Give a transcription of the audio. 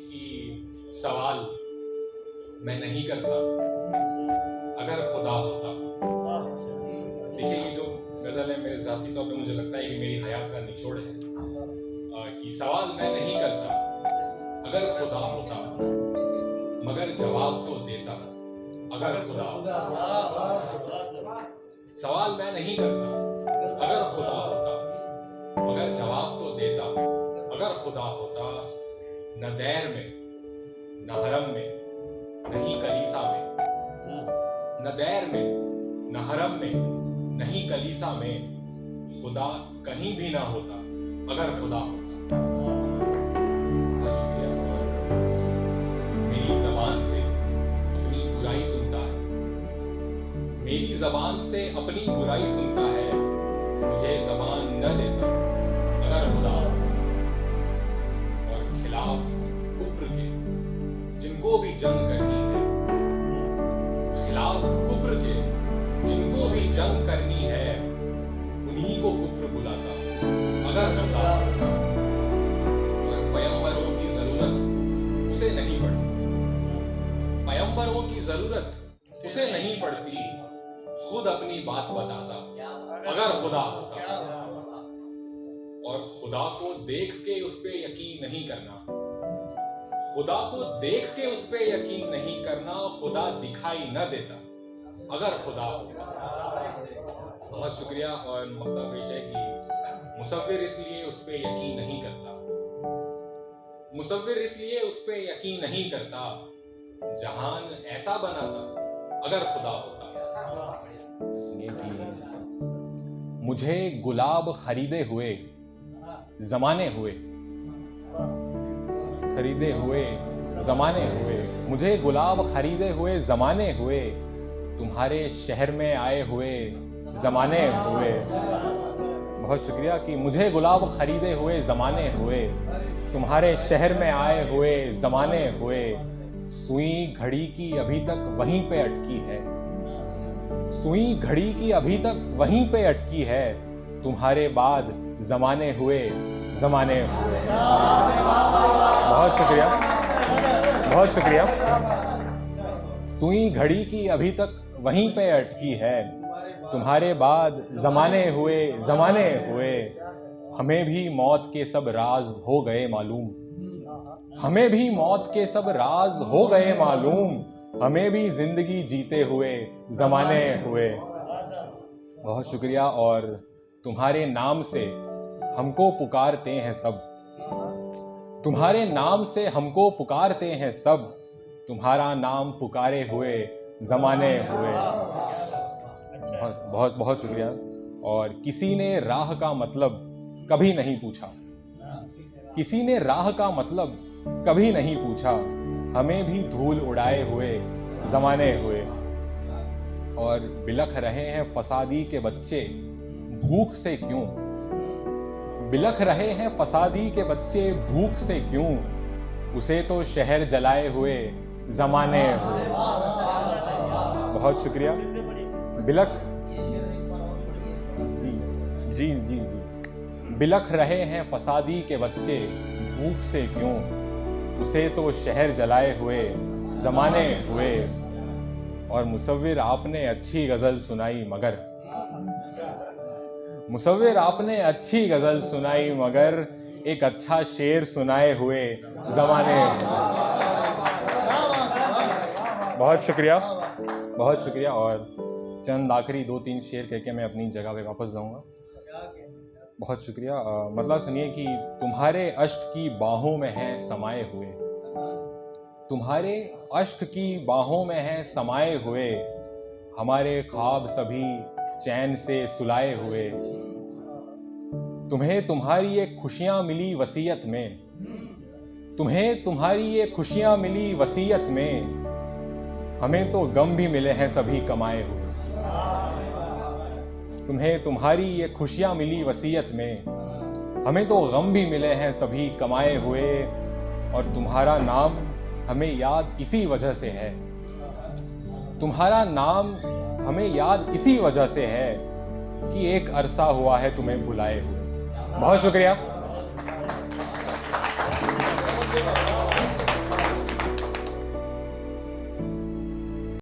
कि सवाल मैं नहीं करता अगर खुदा होता। देखिए, ये जो गज़ल है मेरे ज़ाती तौर पे मुझे लगता है कि मेरी हयात का निचोड़ है कि सवाल मैं नहीं करता अगर खुदा होता, मगर जवाब तो देता अगर खुदा होता। सवाल मैं नहीं करता अगर खुदा होता, मगर जवाब तो देता अगर खुदा होता। न दैर में, न हरम में, नहीं कलीसा में, न दैर में, न हरम में, नहीं कलीसा में, खुदा कहीं भी ना होता अगर खुदा होता। मेरी जबान से अपनी बुराई सुनता है, मेरी जबान से अपनी बुराई सुनता है, मुझे जबान न देता अगर खुदा होता। और खिलाफ कुफ्र के जिनको भी जंग करनी है, खिलाफ कुफ्र के जिनको भी जंग करनी है, उन्हीं को कुफ्र बुलाता अगर खुदा होता। और पैगंबरों की जरूरत उसे नहीं पड़ती, पैगंबरों की जरूरत उसे नहीं पड़ती, खुद अपनी बात बताता अगर खुदा होता। और खुदा को देख के उस पे यकीन नहीं करना, खुदा को देख के उस पे यकीन नहीं करना, खुदा दिखाई न देता अगर खुदा होता। बहुत शुक्रिया। और मक्ता पेश है कि मुसव्विर इसलिए उस पे यकीन नहीं करता, मुसव्विर इसलिए उस पे यकीन नहीं करता, जहान ऐसा बनाता अगर खुदा होता। मुझे गुलाब खरीदे हुए जमाने हुए, खरीदे हुए जमाने हुए, मुझे गुलाब खरीदे हुए जमाने हुए, तुम्हारे शहर में आए हुए जमाने हुए। बहुत शुक्रिया कि मुझे गुलाब खरीदे हुए जमाने हुए, तुम्हारे शहर में आए हुए जमाने हुए, सुई घड़ी की अभी तक वहीं पे अटकी है, सुई घड़ी की अभी तक वहीं पे अटकी है, तुम्हारे बाद जमाने हुए जमाने हुए। बहुत शुक्रिया, बहुत शुक्रिया। सुई घड़ी की अभी तक वहीं पे अटकी है, तुम्हारे बाद जमाने हुए जमाने हुए, हमें भी मौत के सब राज हो गए मालूम, हमें भी मौत के सब राज हो गए मालूम, हमें भी जिंदगी जीते हुए जमाने हुए। बहुत शुक्रिया। और तुम्हारे नाम से हमको पुकारते हैं सब, तुम्हारे नाम से हमको पुकारते हैं सब, तुम्हारा नाम पुकारे हुए जमाने हुए। बहुत बहुत बहुत शुक्रिया। और किसी ने राह का मतलब कभी नहीं पूछा, किसी ने राह का मतलब कभी नहीं पूछा, हमें भी धूल उड़ाए हुए जमाने हुए। और बिलख रहे हैं फसादी के बच्चे भूख से क्यों, बिलख रहे हैं फसादी के बच्चे भूख से क्यों, उसे तो शहर जलाए हुए जमाने हुए। बहुत शुक्रिया। बिलख जी जी जी जी बिलख रहे हैं फसादी के बच्चे भूख से क्यों, उसे तो शहर जलाए हुए जमाने हुए। और मुसव्विर आपने अच्छी गजल सुनाई मगर, मुसव्विर आपने अच्छी गजल सुनाई मगर, एक अच्छा शेर सुनाए हुए जमाने। बहुत शुक्रिया, बहुत शुक्रिया। और चंद आखिरी 2-3 शेर कह के मैं अपनी जगह पे वापस जाऊंगा। बहुत शुक्रिया। मतलब सुनिए कि तुम्हारे अश्क की बाहों में है समाये हुए, तुम्हारे अश्क की बाहों में है समाये हुए, हमारे ख्वाब सभी चैन से सुलाए हुए। तुम्हें तुम्हारी ये खुशियां मिली वसीयत में, तुम्हें तुम्हारी ये खुशियां मिली वसीयत में, हमें तो गम भी मिले हैं सभी कमाए हुए। तुम्हें तुम्हारी ये खुशियां मिली वसीयत में, हमें तो गम भी मिले हैं सभी कमाए हुए। और तुम्हारा नाम हमें याद इसी वजह से है, तुम्हारा नाम हमें याद इसी वजह से है कि एक अरसा हुआ है तुम्हें भुलाए हुए। बहुत शुक्रिया।